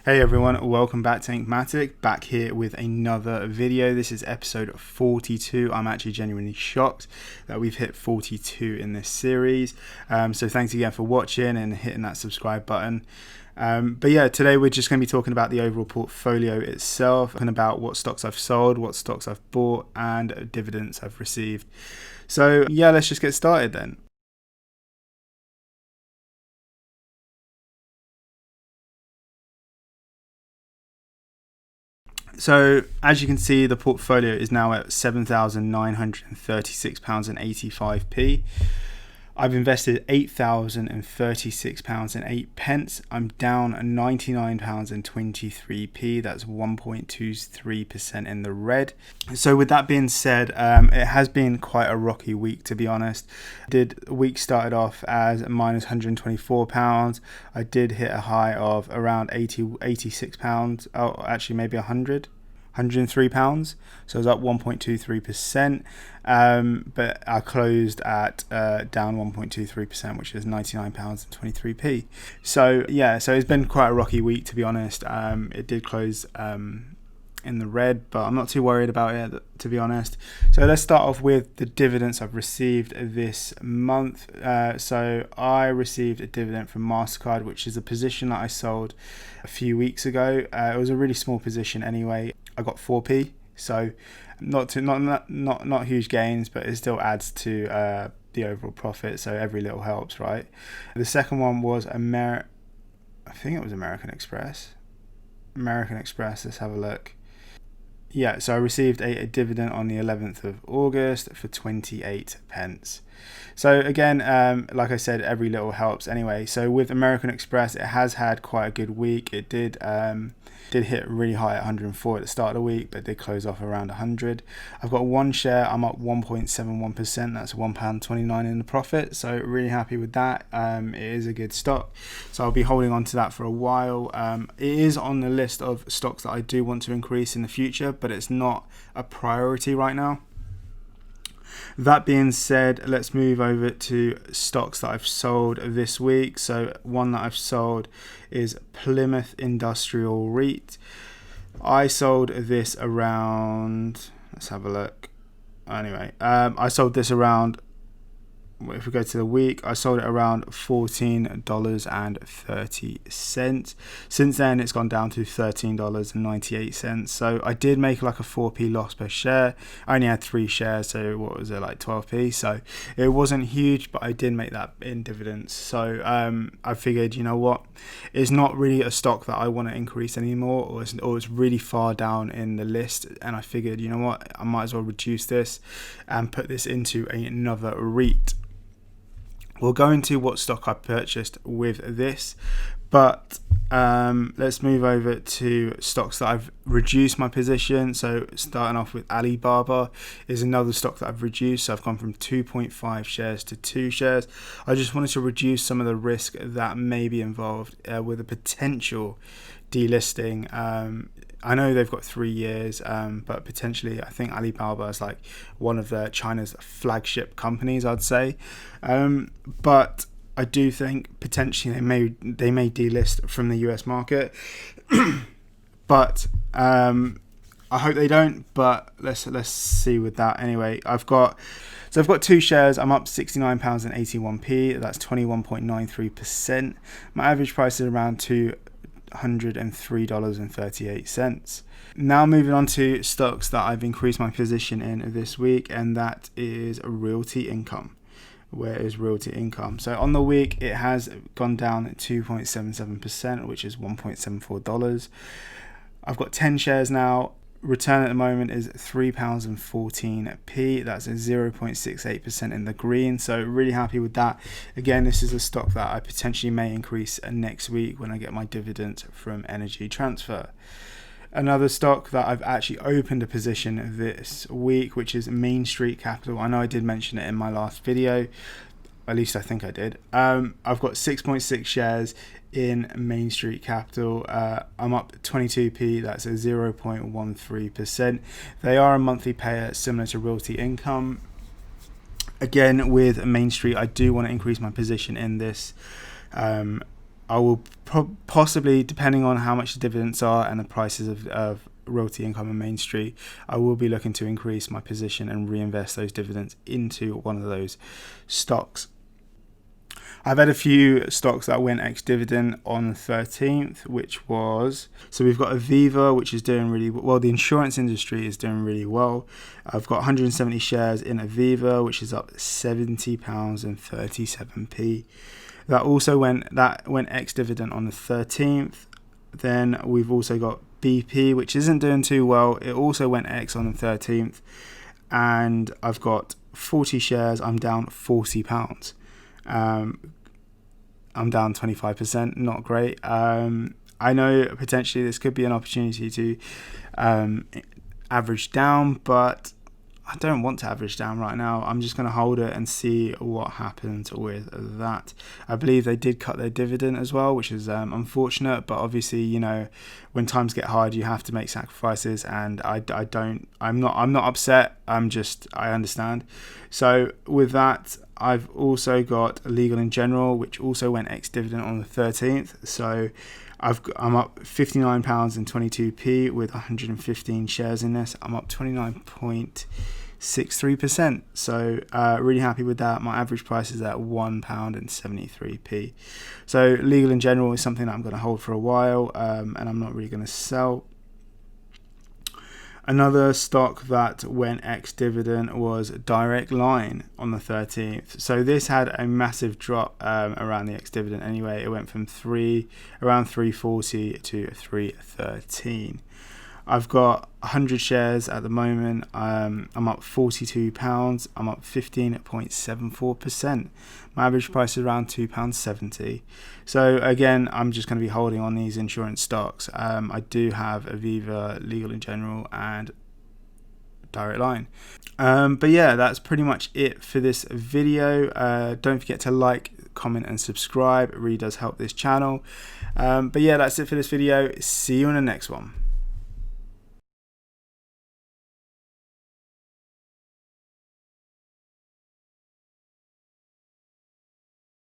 Hey everyone, welcome back to Inkmattic, back here with another video. This is episode 42. I'm actually genuinely shocked that we've hit 42 in this series. So thanks again for watching and hitting that subscribe button. But yeah, today we're just going to be talking about the overall portfolio itself, and about what stocks I've sold, what stocks I've bought, and dividends I've received. So yeah, let's just get started then. So as you can see, the portfolio is now at £7,936.85. I've invested £8,036.08. I'm down £99.23. That's 1.23% in the red. So with that being said, it has been quite a rocky week, to be honest. The week started off as minus £124. I did hit a high of around £86. Oh, actually maybe £103, so it was up 1.23%, but I closed at down 1.23%, which is £99.23. So yeah, so it's been quite a rocky week, to be honest. It did close in the red, but I'm not too worried about it, to be honest. So let's start off with the dividends I've received this month. So I received a dividend from MasterCard, which is a position that I sold a few weeks ago. It was a really small position anyway. I got 4p, so not huge gains, but it still adds to the overall profit. So every little helps, right? The second one was I think it was American Express. Let's have a look. Yeah, so I received a dividend on the 11th of August for 28 pence. So again, like I said, every little helps anyway. So with American Express, it has had quite a good week. It did hit really high at 104 at the start of the week, but did close off around 100. I've got one share. I'm up 1.71%. That's £1.29 in the profit. So really happy with that. It is a good stock, so I'll be holding on to that for a while. It is on the list of stocks that I do want to increase in the future, but it's not a priority right now. That being said, let's move over to stocks that I've sold this week. So one that I've sold is Plymouth Industrial REIT. I sold this around, let's have a look. Anyway, I sold this around, if we go to the week, I sold it around $14.30. Since then, it's gone down to $13.98. So I did make like a 4p loss per share. I only had 3 shares, so what was it, like 12p? So it wasn't huge, but I did make that in dividends. So I figured, you know what, it's not really a stock that I want to increase anymore, or it's really far down in the list. And I figured, you know what, I might as well reduce this and put this into another REIT. We'll go into what stock I purchased with this, but let's move over to stocks that I've reduced my position. So starting off with Alibaba is another stock that I've reduced. So I've gone from 2.5 shares to 2 shares. I just wanted to reduce some of the risk that may be involved with a potential delisting. I know they've got 3 years, but potentially I think Alibaba is like one of China's flagship companies, I'd say. But I do think potentially they may delist from the US market. But I hope they don't. But let's see with that anyway. I've got 2 shares. I'm up £69.81. That's 21.93%. My average price is around $103.38. Now moving on to stocks that I've increased my position in this week, and that is Realty Income. Where is Realty Income? So on the week, it has gone down 2.77%, which is $1.74. I've got 10 shares now. Return at the moment is £3.14. That's a 0.68% in the green. So really happy with that. Again, this is a stock that I potentially may increase next week when I get my dividend from Energy Transfer. Another stock that I've actually opened a position this week, which is Main Street Capital. I know I did mention it in my last video. At least I think I did. I've got 6.6 shares in Main Street Capital. I'm up 22p. That's a 0.13%. They are a monthly payer similar to Realty Income. Again, with Main Street, I do want to increase my position in this I will possibly, depending on how much the dividends are and the prices of Realty Income and Main Street, I will be looking to increase my position and reinvest those dividends into one of those stocks. I've had a few stocks that went ex-dividend on the 13th, which was, so we've got Aviva, which is doing really well. The insurance industry is doing really well. I've got 170 shares in Aviva, which is up £70.37. That went ex-dividend on the 13th. Then we've also got BP, which isn't doing too well. It also went ex on the 13th. And I've got 40 shares. I'm down £40. I'm down 25%, not great. I know potentially this could be an opportunity to average down, but I don't want to average down right now. I'm just going to hold it and see what happens with that. I believe they did cut their dividend as well, which is unfortunate, but obviously, you know, when times get hard, you have to make sacrifices, and I'm not upset. I understand. So with that, I've also got Legal in General, which also went ex-dividend on the 13th. So I'm up £59.22 with 115 shares in this. I'm up 29.63%. So really happy with that. My average price is at £1.73. So Legal in General is something that I'm going to hold for a while, and I'm not really going to sell. Another stock that went ex-dividend was Direct Line on the 13th. So this had a massive drop around the ex-dividend anyway. It went from around 340 to 313. I've got 100 shares at the moment. I'm up £42. I'm up 15.74%. My average price is around £2.70. So again, I'm just going to be holding on these insurance stocks. I do have Aviva, Legal in General, and Direct Line. But yeah, that's pretty much it for this video. Don't forget to like, comment, and subscribe. It really does help this channel. But yeah, that's it for this video. See you in the next one.